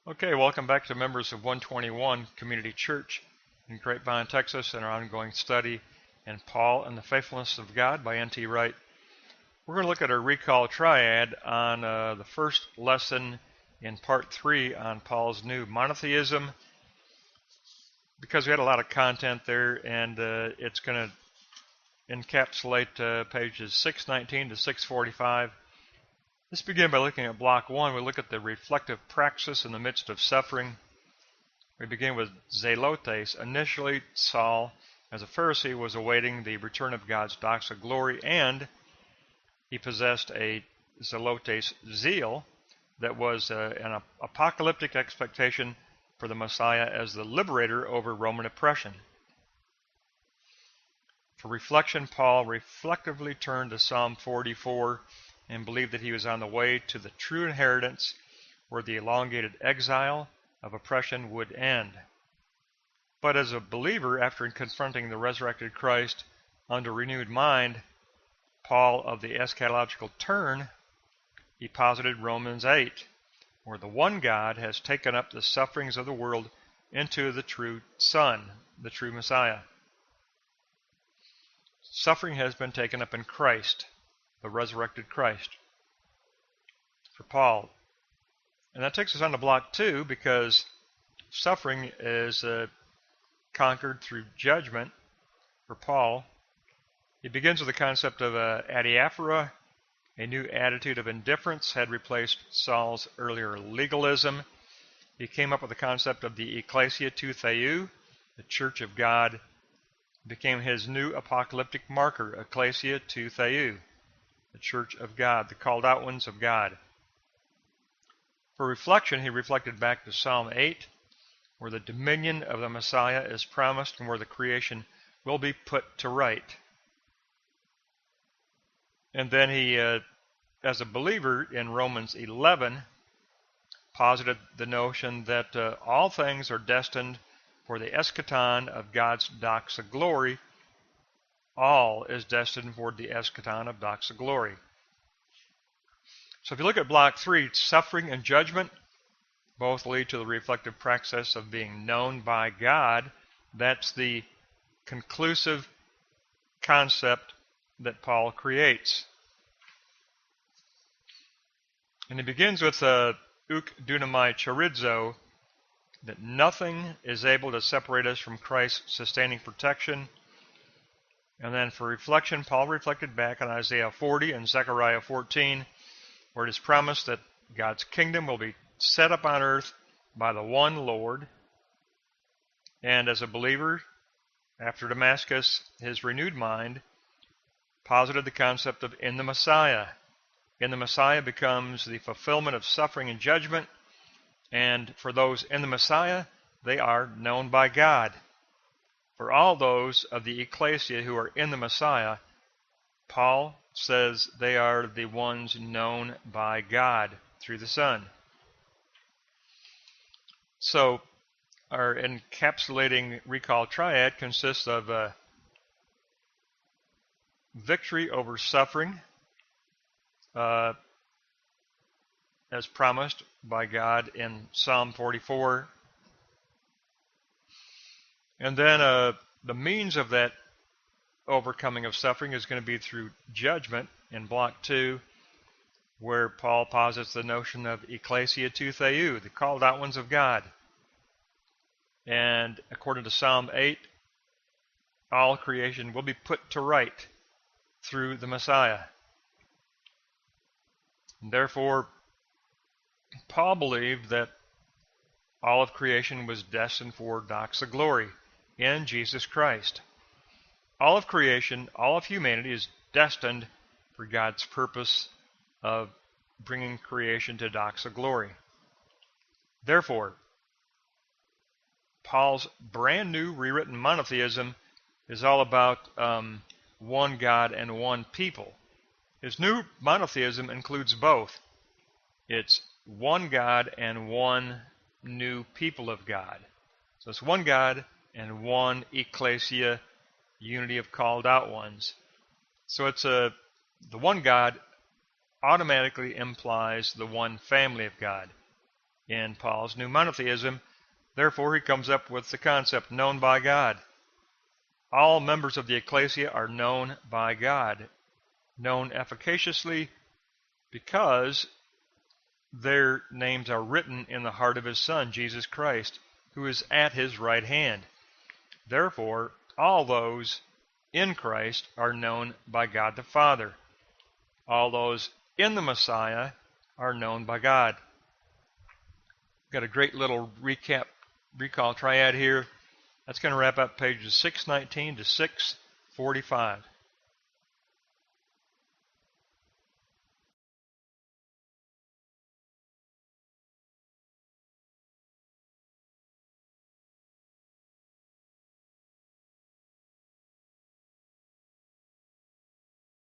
Okay, welcome back to members of 121 Community Church in Grapevine, Texas, and our ongoing study in Paul and the Faithfulness of God by N.T. Wright. We're going to look at our recall triad on the first lesson in part 3 on Paul's new monotheism, because we had a lot of content there, and it's going to encapsulate pages 619 to 645. Let's begin by looking at block 1. We look at the reflective praxis in the midst of suffering. We begin with zelotes. Initially, Saul, as a Pharisee, was awaiting the return of God's doxa glory, and he possessed a zelotes zeal that was an apocalyptic expectation for the Messiah as the liberator over Roman oppression. For reflection, Paul reflectively turned to Psalm 44 and believed that he was on the way to the true inheritance where the elongated exile of oppression would end. But as a believer, after confronting the resurrected Christ under renewed mind, Paul of the eschatological turn, he posited Romans 8, where the one God has taken up the sufferings of the world into the true Son, the true Messiah. Suffering has been taken up in Christ, the resurrected Christ, for Paul. And that takes us on to block 2, because suffering is conquered through judgment for Paul. He begins with the concept of Afra. A new attitude of indifference had replaced Saul's earlier legalism. He came up with the concept of the Ecclesia tou Theou, the Church of God, became his new apocalyptic marker, Ecclesia tou Theou, the Church of God, the called out ones of God. For reflection, he reflected back to Psalm 8, where the dominion of the Messiah is promised and where the creation will be put to right. And then he, as a believer in Romans 11, posited the notion that all things are destined for the eschaton of God's doxa glory. All is destined for the eschaton of doxa glory. So if you look at block 3, suffering and judgment both lead to the reflective praxis of being known by God. That's the conclusive concept that Paul creates. And he begins with uk dunamai charizo, that nothing is able to separate us from Christ's sustaining protection. And then for reflection, Paul reflected back on Isaiah 40 and Zechariah 14, where it is promised that God's kingdom will be set up on earth by the one Lord. And as a believer, after Damascus, his renewed mind posited the concept of in the Messiah. In the Messiah becomes the fulfillment of suffering and judgment, and for those in the Messiah, they are known by God. For all those of the ecclesia who are in the Messiah, Paul says they are the ones known by God through the Son. So our encapsulating recall triad consists of victory over suffering, as promised by God in Psalm 44. And then the means of that overcoming of suffering is going to be through judgment in block 2, where Paul posits the notion of Ecclesia tou Theou, the called out ones of God. And according to Psalm 8, all creation will be put to right through the Messiah. And therefore, Paul believed that all of creation was destined for doxa glory in Jesus Christ. All of creation, all of humanity is destined for God's purpose of bringing creation to doxa glory. Therefore, Paul's brand new rewritten monotheism is all about one God and one people. His new monotheism includes both. It's one God and one new people of God. So it's one God and one ecclesia, unity of called out ones. So it's the one God automatically implies the one family of God. in Paul's new monotheism. Therefore, he comes up with the concept known by God. All members of the ecclesia are known by God, known efficaciously because their names are written in the heart of his Son, Jesus Christ, who is at his right hand. Therefore, all those in Christ are known by God the Father. All those in the Messiah are known by God. Got a great little recall triad here. That's going to wrap up pages 619 to 645.